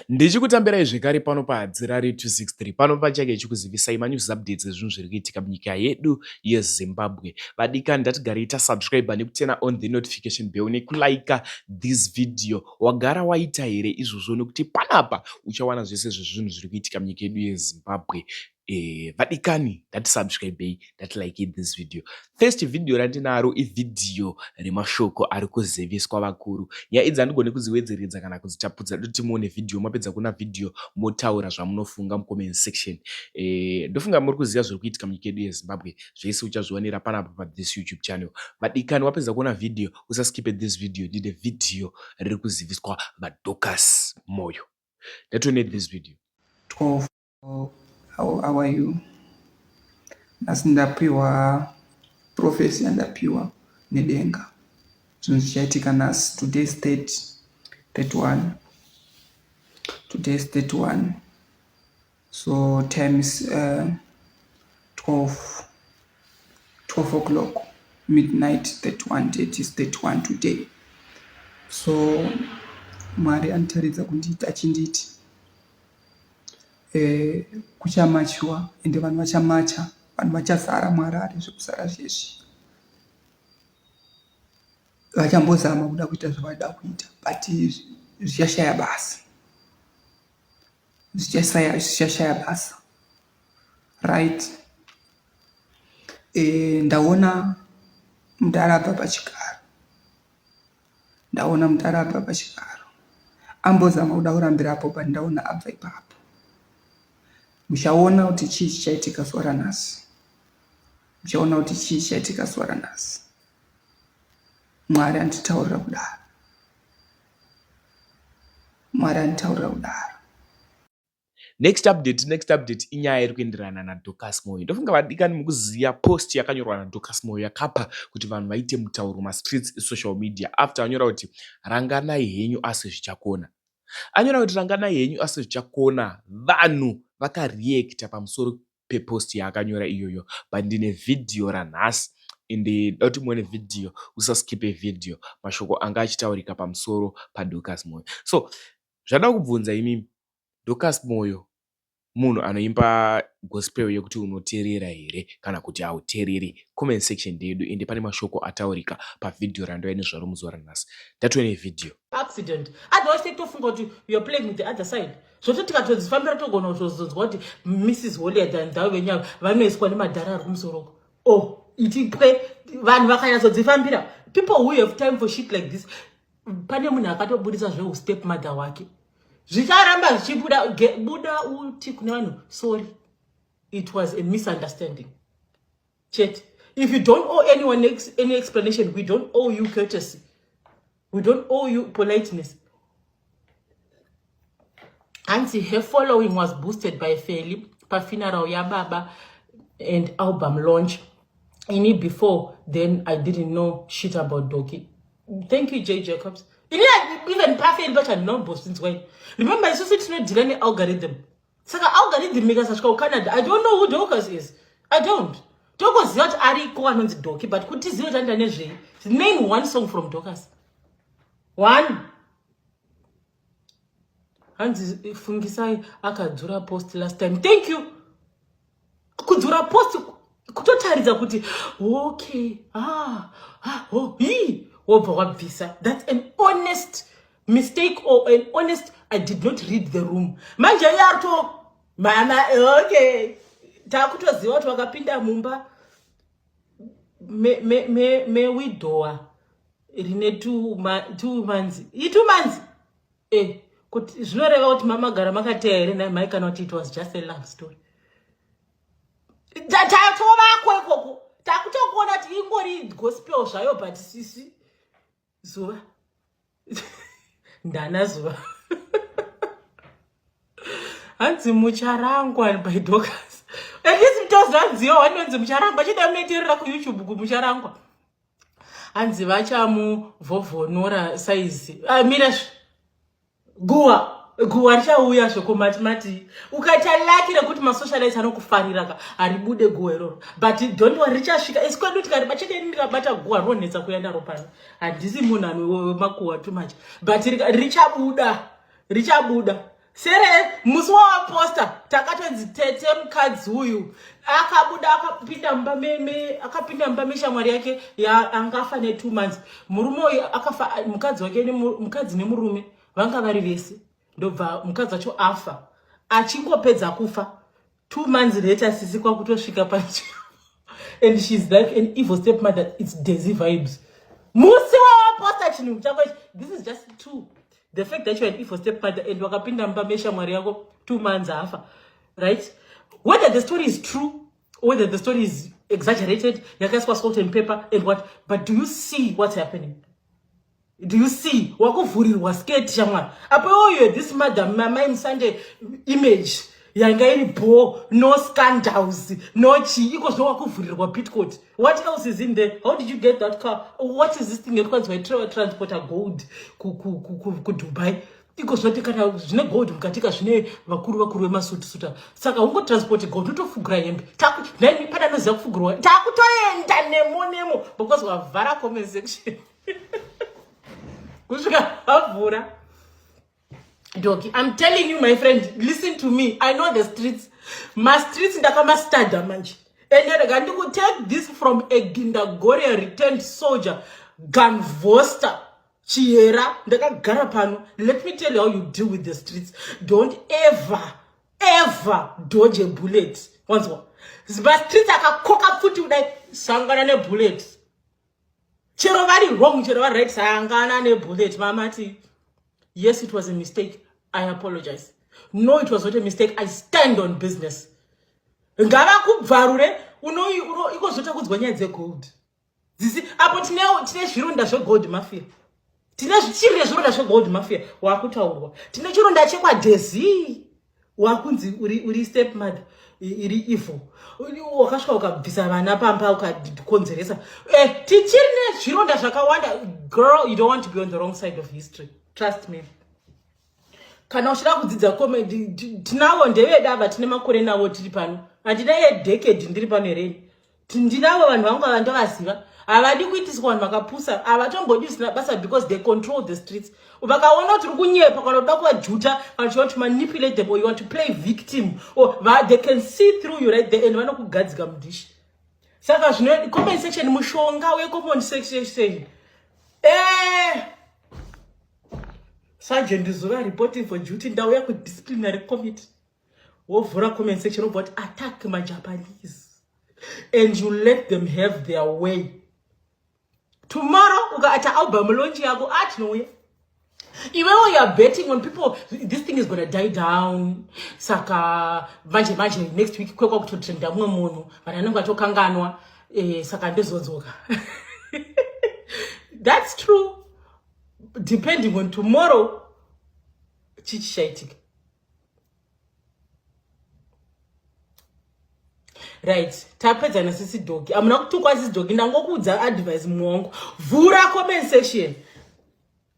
Ndichikutambirai zvekare pano pahadzirari 263 pano pachake chikuzivisai manews updates ezvinhu zviri kuitika munyika yedu yeZimbabwe. Vadikani ndatigarei tasubscribe nekutena on the notification bell nekulaika this video. Wagara waita here izvozvo nokuti panapa uchawana zvese zvezvinhu zviri kuitika munyika yedu yeZimbabwe. Vadikani ndatisubscribei ndatilike this video. First video randinaro ividhiyo remashoko ari kuziviswa vakuru. Nyaya idzi handigoni kuziwedzeredza kana kuzitapudza doti muone video mapedza kuona video motaura zvamunofunga mucomment section. Ndofunga muri kuziva zviri kuitika munyika yedu yeZimbabwe. Zvese uchazvionera panapa pa this YouTube channel. Vadikani wapedza kuona video usaskipe this video. Ndine video riri kuziviswa vaDorcas Moyo. Let's this video. 12. How are you? Nasi ndapiwa prophecy ndapiwa nedenga. Zvichaitika nasi. Today's 31. Today's 31. So time is 12 o'clock, midnight. 31 date is 31 today. So Mwari antaridza kunditi achinditi kuchamachiwa ende vanhu vachamacha, vanhu vachazara Mwarari zvekusara zvesvi, vachambozama kuda kuita zvavada kuita but zvichashaya basa, zvichashaya basa, right? Ndaona mudarabha pachigaro, ambozama kuda kurambirapo but ndaona abva ipapo. Muchaona kuti chii chichaitika zuva ranhasi. Mwari anditaurira kudaro. Next update inyaya iri kuenderana naDorcas Moyo. Ndofunga vadikani mukuziya post yakanyorwa naDorcas Moyo yakapa kuti vanhu vaite mutauro mastreets social media after anyora kuti ranganai henyu asi zvichakona. Anyora kuti ranganai henyu asi zvichakona. Vanhu vakareacta pamusoro pepost yaakanyora iyoyo. But ndine video ranhasi ende dauti muone video usaskipe video. Mashoko anga achitaurika pamusoro paDorcas Moyo. So zvada kubvunza imi, Dorcas Moyo munhu anoimba gospel yekuti unoteerera here kana kuti hauteereri? Comment section ndedu ende pane mashoko ataurika pavidhio randova nezvaro muzuva ranhasi. Ndatione video. Accident. Otherwise tofunga kuti you are playing with the other side. Zvoti tikatozifambira togona kutozonzwa kuti Mrs. Holier than thou venyava vanoiswa nemadhara ari kumusoro. Itipwe vanhu vakanyazodzifambira. People who have time for shit like this. Pane munhu akatobudisa step mother wake. Zvicharamba zvichibuda uti kune vanhu, sorry, it was a misunderstanding. Chet, if you don't owe anyone any explanation, we don't owe you courtesy. We don't owe you politeness. And her following was boosted by Feli, pa funeral ya baba and album launch. In it before, then I didn't know shit about Doki. Thank you, J. Jacobs. Even perfect but I know both since when. Remember, it's also not dealing with algorithm. So the algorithm makes us go Canada. I don't know who Dorcas is. I don't. Dorcas is not Ari Koan on the Doki, but could is not energy. Name one song from Dorcas. One. And Fungisai akadura post last time. Thank you. Kudura post kutotariza kuti okay. That's an honest mistake or an honest, I did not read the room. Manje yato, mama, okay. Takutoziva watu wakapinda mumba. Me widowa. Rine 2 months. 2 months. Kuti zvinoreva kuti mama gara makateya here na mai kana kuti it was just a love story. Tatova kwekoko. Takutokuona kuti ingori gospel zvayo but sisi zuva ndana zuva hanzi mucharangwa by Dorcas. Isi mtozvanziwa wanonzi mucharangwa chida munoteerera kuYouTube kumucharangwa. Hanzi vachamuvhovhonora saizi. Mira guwa richauya zvokumatimati. Ukaita laki rekuti masocialite anokufarira aribude guwa iroro. But don't worry, richasvika. Isi kwedu tikariba chete ndikabata guwa ronetsa kuenda ropano. Handisi munhu wemakuwa too much. But richabuda. sere musi waposta takatonzi tete mukadzi uyu akabuda akapinda mumba meshamwari yake angafa ne2 months. Murume uyu akafa, mukadzi wake mukadzi nemurume vanga vari vese, ndobva mukadzi wacho afa. Achingopedza kufa 2 months later sisi kwakutosvika pacho and she's like an evil stepmother. It's Desi vibes. Musi waposta chinhu chako. This is just true. The fact that you're an evil stepmother and wakapinda mumba meshamwari yako 2 months afa, right? Whether the story is true, whether the story is exaggerated, yakaiswa salt and pepper and what, but do you see what's happening? Do you see? Wakuvhurirwa skate shamwari. Apo oyo this madam Mai Sunday image yanga iri bo, no scandals, no chi, iko zvo wakuvhurirwa Pitcoat. What else is in there? How did you get that car? What is this thing ekwanzi by transporter gold ku Dubai? Iko zvoti kana zvine gold mukatika zvine vakuru vemasutusuta. Saka ungo transport gold utofugira hembe. Nani pada noziva kufugirwa. Takutoenda nemo because wavhara comment section. Kusvika avhura. Doki, I'm telling you, my friend, listen to me. I know the streets. My streets ndakama stada manje. And then I could take this from a Gindagorian returned soldier, Gun Voster, Chiera, ndakagara pano. Let me tell you how you deal with the streets. Don't ever dodge a bullet. Once more. My streets akakoka futi udai sangana ne bullet. Chero vari wrong, chero vari right, sangana ne bullet. Mamati. Yes, it was a mistake. I apologize. No, it was not a mistake. I stand on business. Ngava kubvarure, iko zvota kudzwa nyaya dzegold. Zisi, apo tine zvironda zvegold mafia. Tine zvichiri zvironda zvegold mafia. Wakutaurwa. Tine chironda chekwaDesi. Wakunzi uri stepmother. Iri evil. Wakasvika ukabvisa vana pamba ukakonzeresa. Tichiri zvironda zvakawanda. Girl, you don't want to be on the wrong side of history. Trust me. Kana uchida kudzidza comedy, tinavo ndeveda tine makore nawo tiri pano. Handina decade ndiri pano here. Ndinavo vanhu vangu vandavaziva. Havadi kuitiswa vanhu vakapusa. Havatombodi zvisina basa because they control the streets. Vakaona kuti uri kunyepa kana uda kuvajuta, and you want to manipulate them or you want to play victim, or they can see through you right there and vanokugadzika mudishi. Saka zvino comment section mushonga we-comment section. Sergeant Zuva reporting for duty. Ndauya ku disciplinary committee. Wovhura comment section about attack my Japanese, and you let them have their way. Tomorrow, ukaata album launch yako no. Even when you are betting on people, this thing is gonna die down. Saka manje next week kwekwa kutotrenda mwe munhu vananonga tokanganwa saka ndezodzoka. That's true. Depending on tomorrow, chichishaitika. Right, tapedza nasisi dogi. Amuna kutukwa sisi dogi ndangokudza advice muongo. Vhura comment section.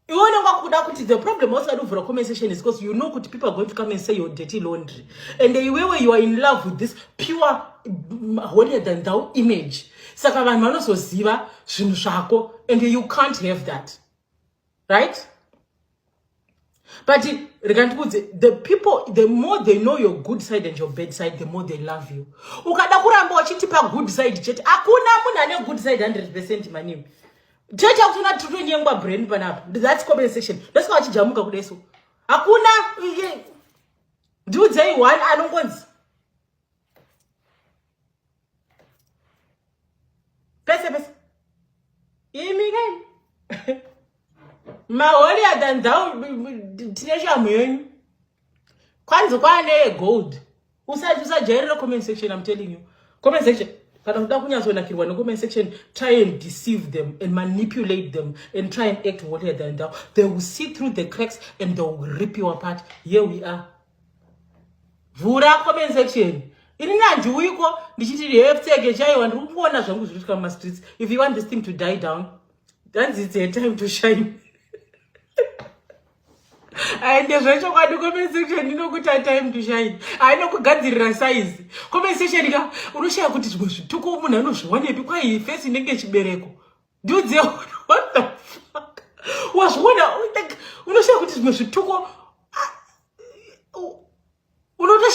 Iwone kwakuda kuti the problem also do vhura comment section is because you know kuti people are going to come and say your dirty laundry. And the way where you are in love with this pure holier than thou image. Saka vanhu vanozoziva zvinhu zvako and you can't have that. Right? But the people, the more they know your good side and your bad side, the more they love you. Ukada kuramba wachitipa good side chete. Akuna muna ane good side 100% manimi. Chete akuna tutu nyengwa brain panapo. That's comment section. That's why wachijamuka kudeso. Akuna dudes say one anongonzi. Pesa. Imigen. Holier than thou teenager mweni. Kwanzo kwane gold. Usajairira comment section, I'm telling you. Comment section. Kana kuda kunyazonakirwa no comment section, try and deceive them and manipulate them and try and act holier than thou. They will see through the cracks and they will rip you apart. Here we are. Vhura comment section. Irina njuiko ndichiti heftsege chaiwa ndiri kuona zvangu zviri kama streets. If you want this thing to die down, then it's a time to shine. And the virtual comment section, you know, good time to shine. I know kugadzirira size. Comment section, unoshaya kuti zvituko munhu anozvione because he face inenge chibereko. Dude, what the fuck? Wazviona unoshaya kuti zvituko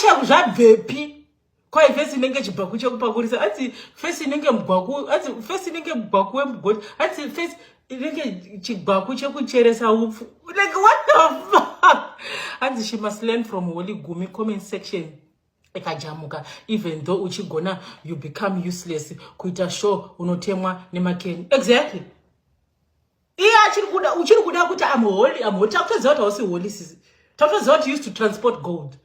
kwasha zvabvepi kwai fesi inenge chibhaku chekupakurisa ati fesi inenge mugwaku ati fesi inenge mugwaku wemugoti ati fesi inenge chigwaku chekucheresa upfu like what the fuck ati she must learn from Holy Gumi comment section ekajamuka even though uchigona you become useless kuita show unotemwa nemakeni exactly uchiri kuda kuti I'm holy takutoziva kuti hausi holy sisi takutoziva kuti you used to transport gold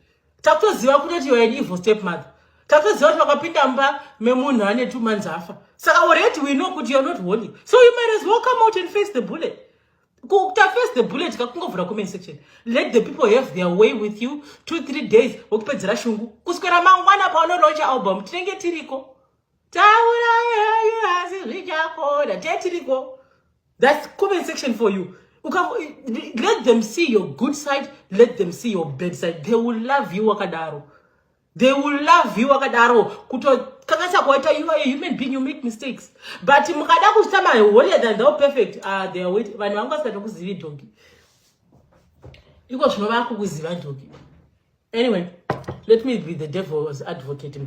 takutoziva kuti you are an evil stepmother takutoziva kuti wakapinda mba memunhu ane 2 months afa saka already we know kuti you are not holy so you might as well come out and face the bullet face the bullet kakungovhura comment section let the people have their way with you 2-3 days wokupedzera shungu kuswera mangwana paunoloncha album tinenge tiriko taura yeyu hasi zvichakona tiriko. That's comment section for you. Let them see your good side. Let them see your bad side. They will love you wakadaro. They will love you wakadaro. Kakasa kwaita, you are a human being. You make mistakes. But mukada kusama holier than thou perfect. They are waiting. Vanu vangu start kuzivi dogi. Iko shinoba kuzivi dogi. Anyway, let me be the devil's advocate.